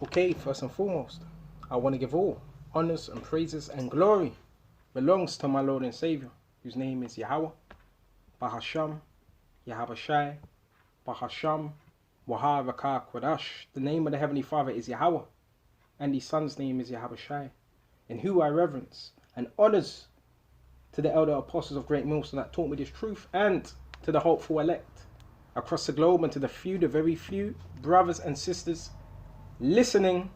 Okay, first and foremost, I want to give all honors and praises and glory belongs to my Lord and Savior, whose name is Yahweh, Bahasham, Yahabashai, Bahasham, Waharakah Quadash. The name of the Heavenly Father is Yahweh, and His Son's name is Yahabashai, in who I reverence and honors to the elder apostles of Great Millstone that taught me this truth, and to the hopeful elect across the globe, and to the very few brothers and sisters listening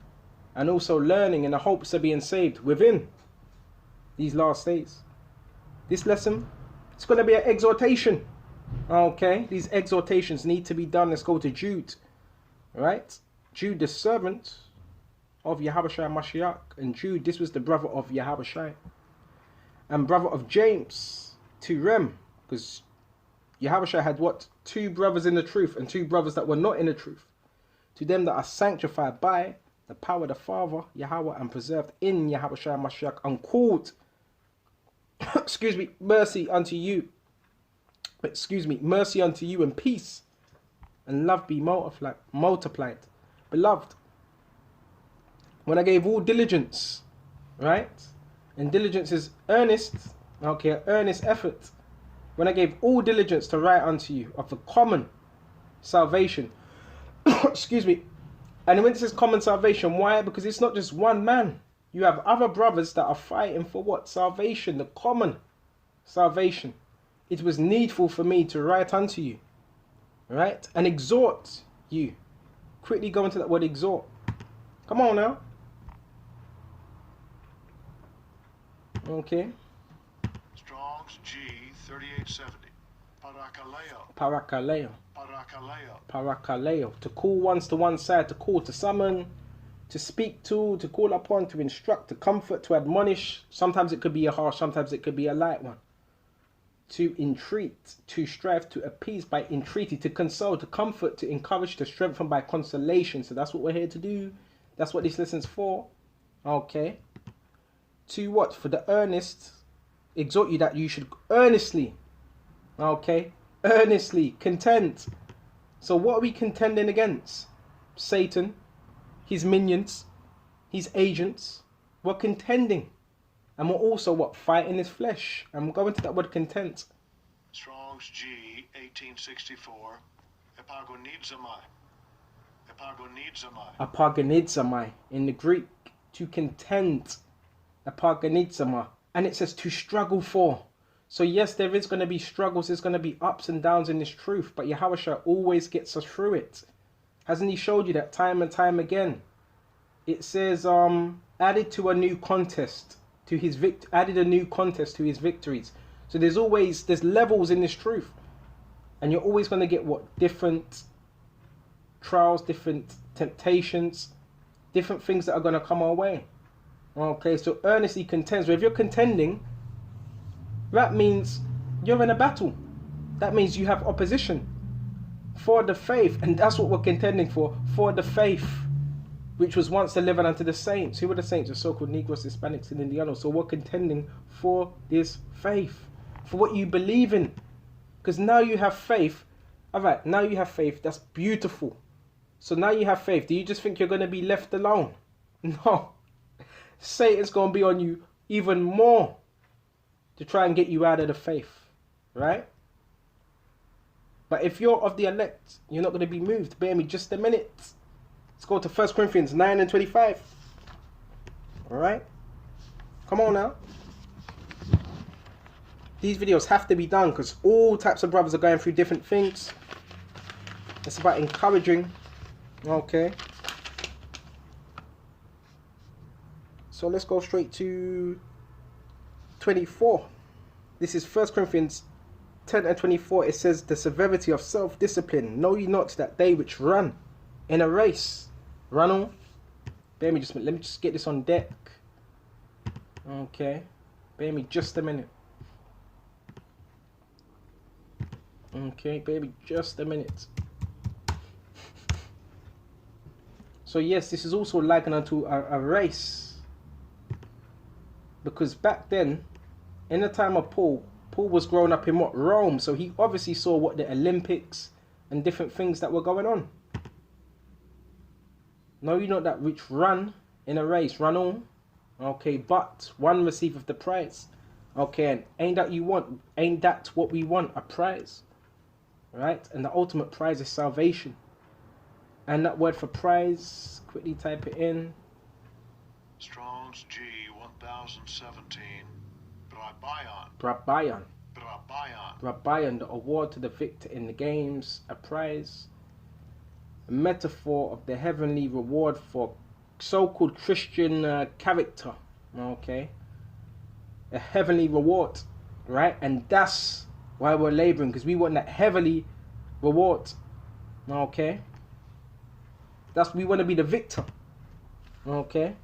and also learning in the hopes of being saved within these last days. This lesson, it's going to be an exhortation. Okay, these exhortations need to be done. Let's go to Jude. Right? Jude, the servant of Yahabashai Mashiach. And Jude, this was the brother of Yahabashai and brother of James to Rem, because Yahabashai had what? 2 brothers in the truth and 2 brothers that were not in the truth. To them that are sanctified by the power of the Father, Yahweh, and preserved in Yahabashai Mashiach, and called, mercy unto you. Mercy unto you and peace and love be multiplied. Beloved, when I gave all diligence, right? And diligence is earnest, okay, earnest effort. When I gave all diligence to write unto you of the common salvation, and when it says common salvation, why? Because it's not just one man. You have other brothers that are fighting for what? Salvation, the common salvation. It was needful for me to write unto you, right? And exhort you. Quickly go into that word exhort. Come on now. Okay. Strong's G 3870. Parakaleo. Parakaleo. Parakaleo. Parakaleo. To call ones to one side, to call, to summon, to speak to call upon, to instruct, to comfort, to admonish. Sometimes it could be a harsh, sometimes it could be a light one. To entreat, to strive, to appease by entreaty, to console, to comfort, to encourage, to strengthen by consolation. So that's what we're here to do. That's what this lesson's for. Okay. To what? For the earnest, exhort you that you should earnestly, okay, earnestly contend. So what are we contending against? Satan, his minions, his agents. We're contending. And we're also what? Fighting his flesh. And we're going to that word content. Strong's G 1864. Epagonizomai. Epagonizomai. Epagonizomai in the Greek, to contend. Epagonizomai. And it says to struggle for. So yes, there is going to be struggles. There's going to be ups and downs in this truth. But Yahushua always gets us through it. Hasn't he showed you that time and time again? It says added to a new contest. Added a new contest to his victories. So there's levels in this truth, and you're always going to get what? Different trials, different temptations, different things that are going to come our way. Okay, so earnestly contend. So if you're contending, that means you're in a battle. That means you have opposition for the faith, and that's what we're contending for the faith, which was once delivered unto the saints. Who were the saints? The so-called Negroes, Hispanics, and Indianos. So we're contending for this faith, for what you believe in. Because now you have faith. All right, now you have faith. That's beautiful. So now you have faith. Do you just think you're going to be left alone? No. Satan's going to be on you even more to try and get you out of the faith. Right? But if you're of the elect, you're not going to be moved. Bear me just a minute. Let's go to 1 Corinthians 9 and 25. Alright? Come on now. These videos have to be done because all types of brothers are going through different things. It's about encouraging. Okay. So let's go straight to 24. This is 1 Corinthians 10 and 24. It says, the severity of self-discipline. Know ye not that they which run in a race run on. Let me just get this on deck. Okay. Bear me just a minute. Okay, baby, just a minute. So yes, this is also likened unto a race. Because back then, in the time of Paul was growing up in what? Rome. So he obviously saw what the Olympics and different things that were going on. Know you not that which run in a race, run all. Okay, but one receiveth the prize. Okay, and ain't that what we want, a prize? Right? And the ultimate prize is salvation. And that word for prize, quickly type it in. Strong's G 1017. Brabayon. Brabayon. Brabayon. Brabayon, the award to the victor in the games, a prize. A metaphor of the heavenly reward for so-called Christian character. Okay. A heavenly reward. Right? And that's why we're laboring, because we want that heavenly reward. Okay. We want to be the victor. Okay.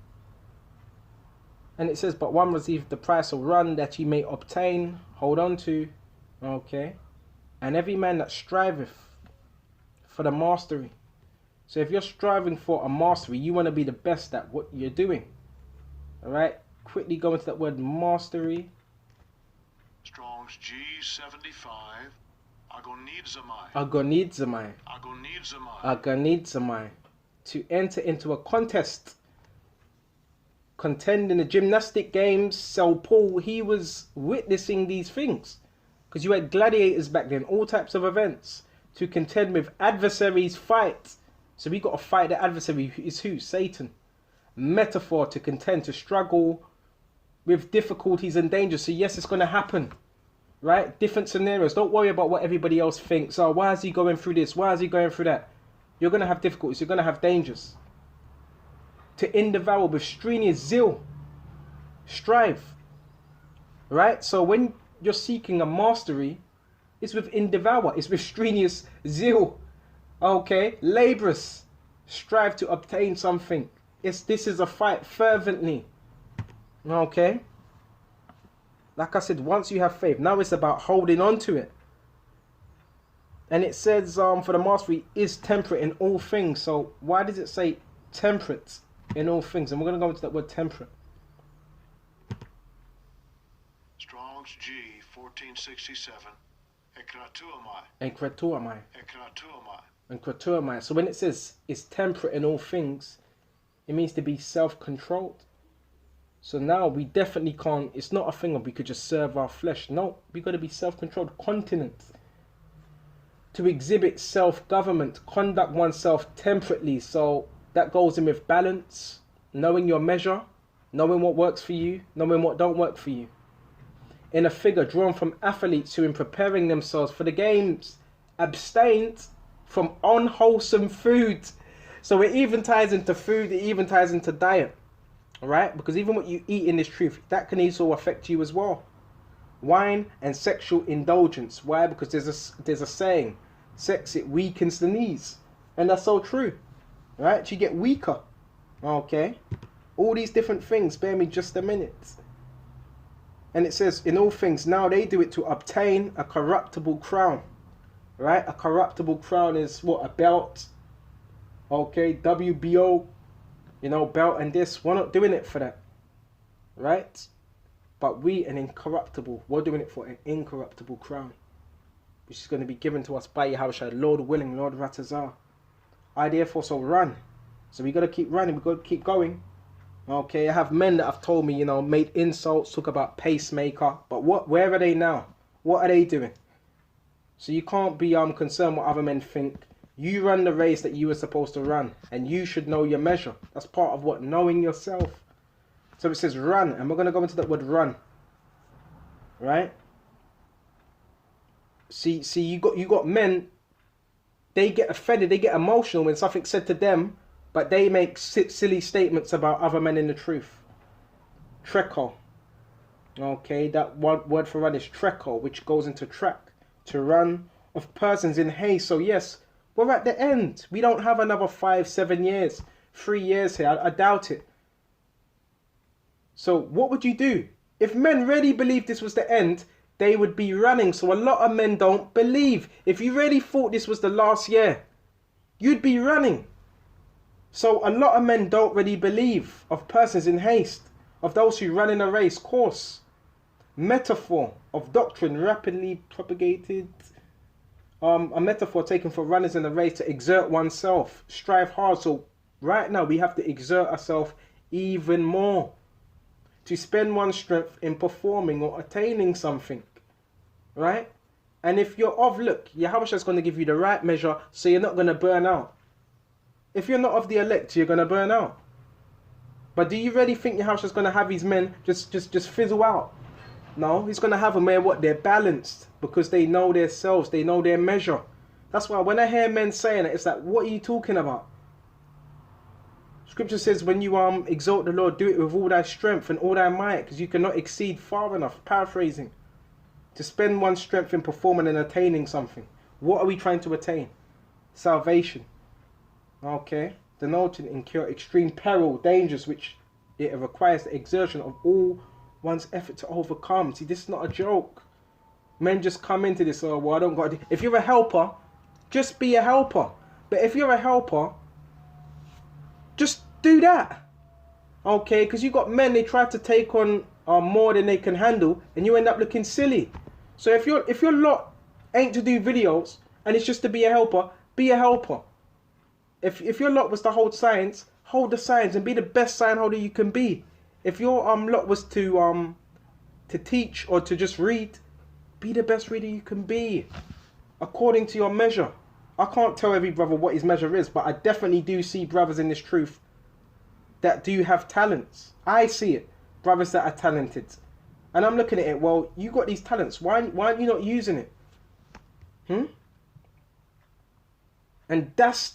And it says, but one receiveth the price of run that ye may obtain, hold on to. Okay. And every man that striveth for the mastery. So if you're striving for a mastery, you want to be the best at what you're doing. Alright. Quickly go into that word mastery. Strong's G75. Agonidzamai. Agonidzamai. Agonidzamai. Agonidzamai. To enter into a contest. Contend in the gymnastic games. So Paul, he was witnessing these things. Because you had gladiators back then. All types of events. To contend with adversaries, fight. So we got to fight the adversary. Is who? Satan. Metaphor, to contend, to struggle with difficulties and dangers. So yes, it's going to happen. Right? Different scenarios. Don't worry about what everybody else thinks. Oh, why is he going through this? Why is he going through that? You're going to have difficulties. You're going to have dangers. To endeavour with strenuous zeal. Strive. Right? So when you're seeking a mastery, it's with endeavour. It's with strenuous zeal. Okay? Laborious. Strive to obtain something. This is a fight fervently. Okay? Like I said, once you have faith, now it's about holding on to it. And it says, for the mastery is temperate in all things. So why does it say temperate in all things? And we're going to go into that word temperate. Strong's G 1467. Ekratuamai. Ekratuamai. Ekratuamai. Ekratuamai. So when it says it's temperate in all things, it means to be self-controlled. So now we definitely can't, it's not a thing of we could just serve our flesh. No, we got to be self-controlled, continent. To exhibit self-government, conduct oneself temperately. So that goes in with balance, knowing your measure, knowing what works for you, knowing what don't work for you. In a figure drawn from athletes who in preparing themselves for the games abstained from unwholesome food. So it even ties into food, it even ties into diet. Alright? Because even what you eat in this truth, that can also affect you as well. Wine and sexual indulgence. Why? Because there's a saying, sex, it weakens the knees. And that's so true. Right? You get weaker. Okay? All these different things. Spare me just a minute. And it says, in all things, now they do it to obtain a corruptible crown. Right? A corruptible crown is what? A belt. Okay? WBO. You know, belt and this. We're not doing it for that. Right? But we, an incorruptible, we're doing it for an incorruptible crown. Which is going to be given to us by Yahushua, Lord willing, Lord Ratazar. I therefore so run. So we got to keep running. We got to keep going. Okay, I have men that have told me, you know, made insults, talk about pacemaker. But where are they now? What are they doing? So you can't be concerned what other men think. You run the race that you were supposed to run. And you should know your measure. That's part of what? Knowing yourself. So it says run. And we're going to go into that word run. Right? See, you got men, they get offended, they get emotional when something's said to them, but they make silly statements about other men in the truth. Treco. Okay, that word for run is treco, which goes into track. To run of persons in haste. So yes, we're at the end. We don't have another 5, 7 years, 3 years here. I doubt it. So what would you do? If men really believed this was the end, they would be running. So a lot of men don't believe. If you really thought this was the last year, you'd be running. So a lot of men don't really believe of persons in haste, of those who run in a race course. Metaphor of doctrine rapidly propagated. A metaphor taken for runners in a race to exert oneself, strive hard. So Right now, we have to exert ourselves even more to spend one's strength in performing or attaining something. Right? And if you're of, look, Yahweh is going to give you the right measure so you're not going to burn out. If you're not of the elect, you're going to burn out. But do you really think Yahweh is going to have his men just fizzle out? No, he's going to have them where what? They're balanced because they know themselves, they know their measure. That's why when I hear men saying it, it's like, what are you talking about? Scripture says when you exalt the Lord, do it with all thy strength and all thy might, because you cannot exceed far enough. Paraphrasing. To spend one's strength in performing and attaining something. What are we trying to attain? Salvation. Okay. Denoting incur extreme peril, dangers, which it requires the exertion of all one's effort to overcome. See, this is not a joke. Men just come into this, oh, well, I don't got to. If you're a helper, just be a helper. But if you're a helper, just do that. Okay, because you got men, they try to take on more than they can handle, and you end up looking silly. So if your lot ain't to do videos and it's just to be a helper, be a helper. If your lot was to hold signs, hold the signs and be the best sign holder you can be. If your lot was to teach or to just read, be the best reader you can be, according to your measure. I can't tell every brother what his measure is, but I definitely do see brothers in this truth that do have talents. I see it, brothers that are talented. And I'm looking at it, well, you got these talents. Why aren't you not using it? And that's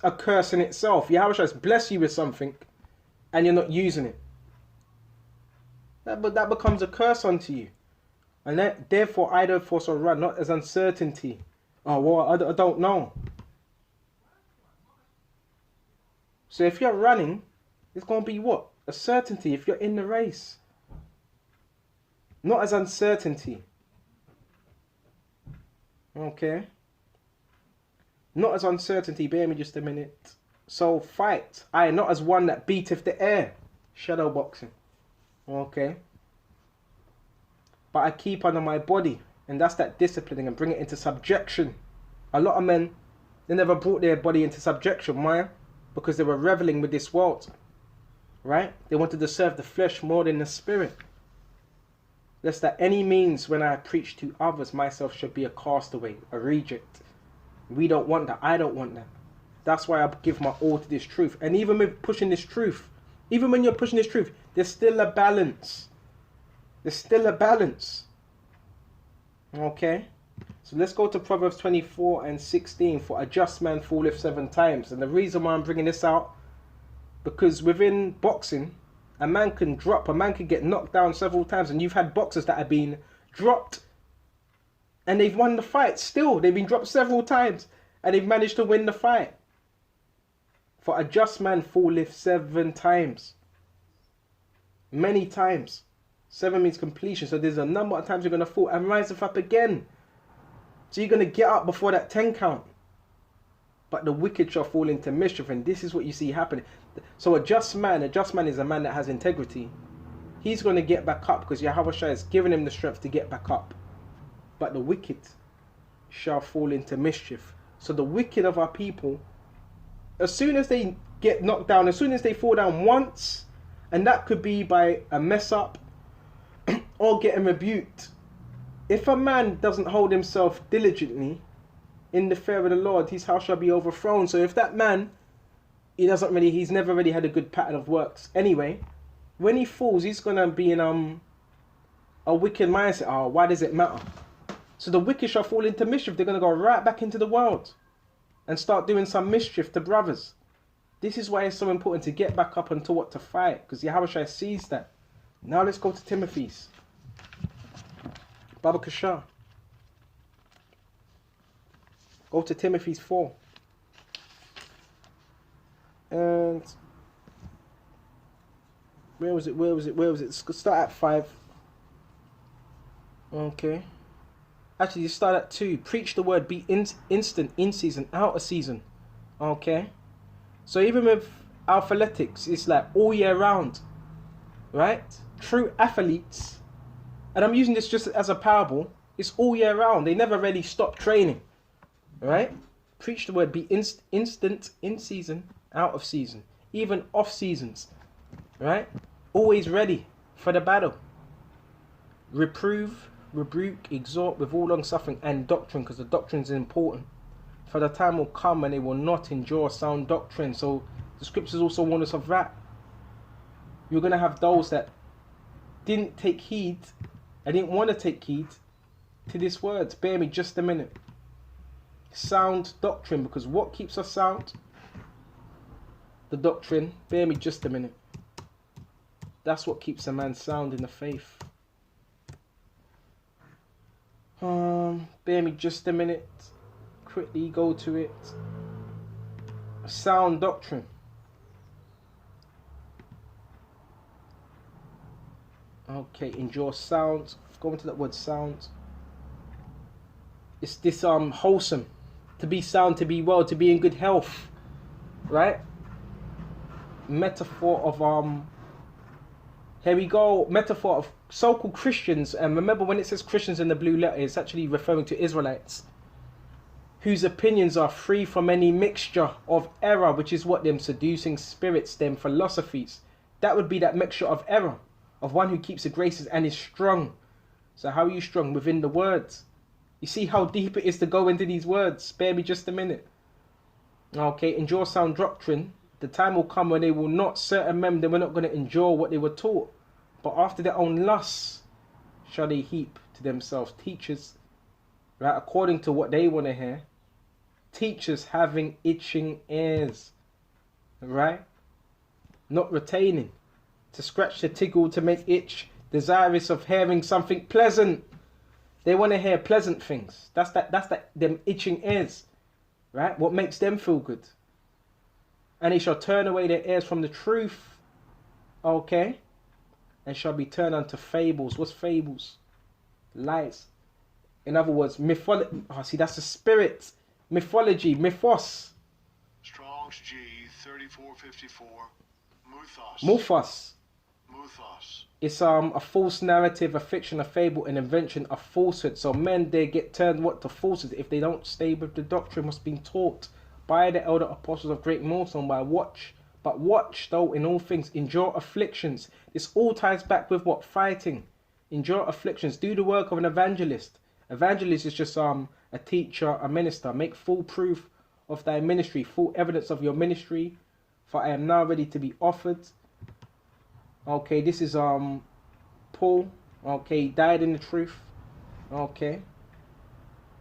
a curse in itself. Yahweh has blessed you with something and you're not using it. That becomes a curse unto you. And therefore I don't force or run, not as uncertainty. Oh, well, I don't know. So if you're running, it's going to be what? A certainty if you're in the race. Not as uncertainty. Okay. Not as uncertainty. Bear me just a minute. So fight. Not as one that beateth the air. Shadow boxing. Okay. But I keep under my body. And that's that disciplining and bring it into subjection. A lot of men, they never brought their body into subjection. Why? Because they were reveling with this world. Right? They wanted to serve the flesh more than the spirit. Lest that any means when I preach to others, myself should be a castaway, a reject. We don't want that. I don't want that. That's why I give my all to this truth. And even with pushing this truth, even when you're pushing this truth, there's still a balance. There's still a balance. Okay? So let's go to Proverbs 24:16. For a just man falleth 7 times. And the reason why I'm bringing this out, because within boxing, a man can drop, a man can get knocked down several times. And you've had boxers that have been dropped and they've won the fight still. They've been dropped several times and they've managed to win the fight. For a just man falleth 7 times. Many times. 7 means completion. So there's a number of times you're going to fall and rise up again. So you're going to get up before that 10 count. But the wicked shall fall into mischief. And this is what you see happening. So a just man is a man that has integrity. He's going to get back up because Yahweh has given him the strength to get back up. But the wicked shall fall into mischief. So the wicked of our people, as soon as they get knocked down, as soon as they fall down once, and that could be by a mess up or getting rebuked. If a man doesn't hold himself diligently in the fear of the Lord, his house shall be overthrown. So if that man, he's never really had a good pattern of works anyway, when he falls, he's going to be in a wicked mindset. Oh, why does it matter? So the wicked shall fall into mischief. They're going to go right back into the world and start doing some mischief to brothers. This is why it's so important to get back up and to what to fight, because Yahweh sees that. Now let's go to Timothy's. Baba Kashar. Go to Timothy's 4. And where was it? Let's start at 5. Okay. Actually, you start at 2. Preach the word, be instant, in season, out of season. Okay. So even with athletics, it's like all year round. Right? True athletes, and I'm using this just as a parable, it's all year round. They never really stop training. Right? Preach the word, be instant, in season, out of season, even off seasons, right? Always ready for the battle. Reprove, rebuke, exhort with all long suffering and doctrine, because the doctrine is important. For the time will come when they will not endure sound doctrine. So the scriptures also warn us of that. You're going to have those that didn't take heed, I didn't want to take heed to this word. Bear me just a minute. Sound doctrine, because what keeps us sound? The doctrine. Bear me just a minute. That's what keeps a man sound in the faith. Bear me just a minute. Quickly go to it. Sound doctrine. Okay, endure sound. Go into that word sound. It's this wholesome. To be sound, to be well, to be in good health. Right? Metaphor of here we go. Metaphor of so-called Christians. And remember, when it says Christians in the blue letter, it's actually referring to Israelites, whose opinions are free from any mixture of error, which is what them seducing spirits, them philosophies. That would be that mixture of error, of one who keeps the graces and is strong. So how are you strong? Within the words. You see how deep it is to go into these words. Spare me just a minute. Okay, endure sound doctrine. The time will come when they will not, certain men, they were not going to endure what they were taught, but after their own lusts shall they heap to themselves teachers, right, according to what they want to hear. Teachers having itching ears, right, not retaining, to scratch, to tickle, to make itch, desirous of hearing something pleasant. They want to hear pleasant things. That's them itching ears, right? What makes them feel good. And they shall turn away their ears from the truth, okay, and shall be turned unto fables. What's fables? Lies. In other words, mythology. Oh, see, that's the spirit. Mythology, mythos. Strong's G 3454. Muthos. Muthos. Muthos. It's a false narrative, a fiction, a fable, an invention, a falsehood. So men, they get turned to falsehood if they don't stay with the doctrine what's been taught by the elder apostles of great Millstone. But watch though in all things, endure afflictions. This all ties back with what? Fighting. Endure afflictions. Do the work of an evangelist. Evangelist is just a teacher, a minister. Make full proof of thy ministry, full evidence of your ministry. For I am now ready to be offered. Okay, this is Paul. Okay, died in the truth. Okay.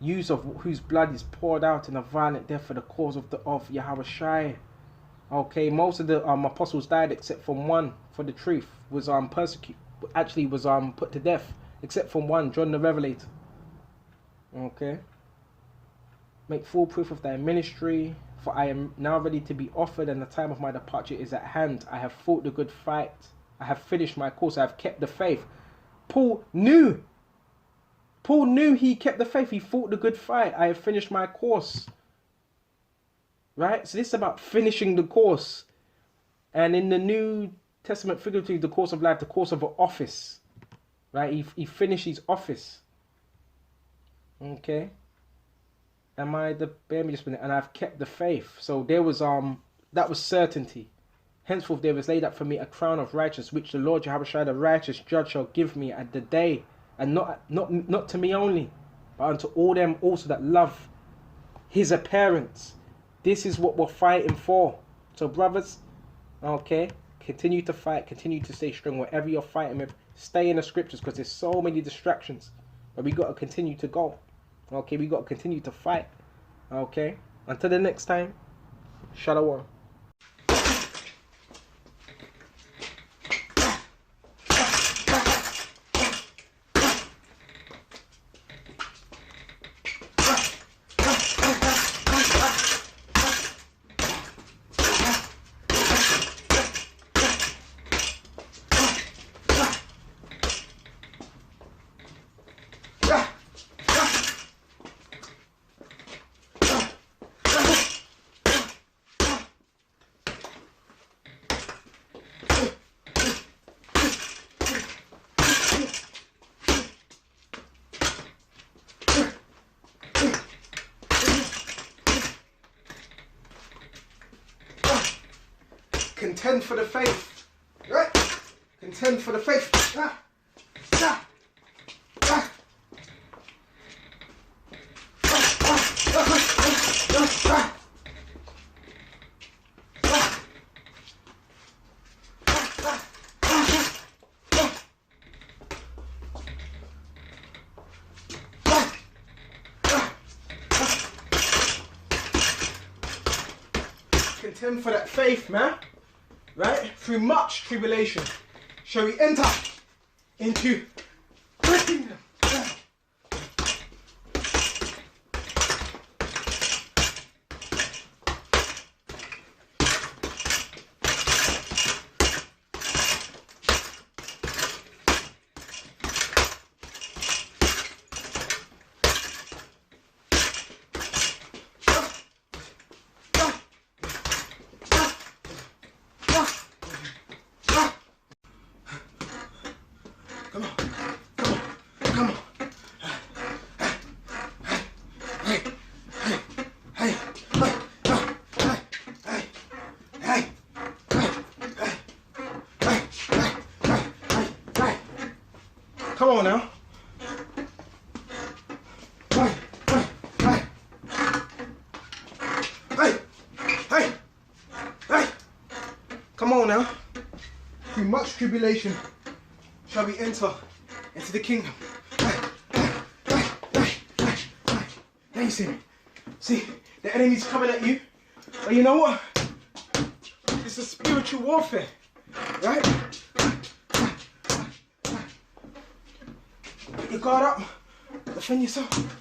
Use of whose blood is poured out in a violent death for the cause of Yahweh Shai. Okay, most of the apostles died except from one for the truth. Was persecuted, actually was put to death, except from one, John the Revelator. Okay. Make full proof of thy ministry, for I am now ready to be offered, and the time of my departure is at hand. I have fought the good fight. I have finished my course. I have kept the faith. Paul knew he kept the faith. He fought the good fight. I have finished my course. Right? So this is about finishing the course. And in the New Testament, figuratively, the course of life, the course of an office. Right? He finished his office. Okay? Bear me just a minute. And I've kept the faith. So there was, that was certainty. Henceforth there is laid up for me a crown of righteousness, which the Lord Jehovah the righteous judge shall give me at the day. And not to me only, but unto all them also that love his appearance. This is what we're fighting for. So brothers, okay, continue to fight, continue to stay strong. Whatever you're fighting with, stay in the scriptures, because there's so many distractions. But we got to continue to go. Okay, we got to continue to fight. Okay, until the next time, Shalom. Contend for the faith. Right? Contend for the faith. Ah. Ah. Ah. Contend for that faith, man. Right? Through much tribulation shall we enter into the kingdom. Come on, come on, come on. Hey, hey, hey, hey, hey, hey, hey. Come on now. Hey, hey, hey. Hey, hey, hey. Come on now. Through much tribulation shall we enter into the kingdom. Now you see me. See, the enemy's coming at you. But you know what? It's a spiritual warfare. Right? Put your guard up. Defend yourself.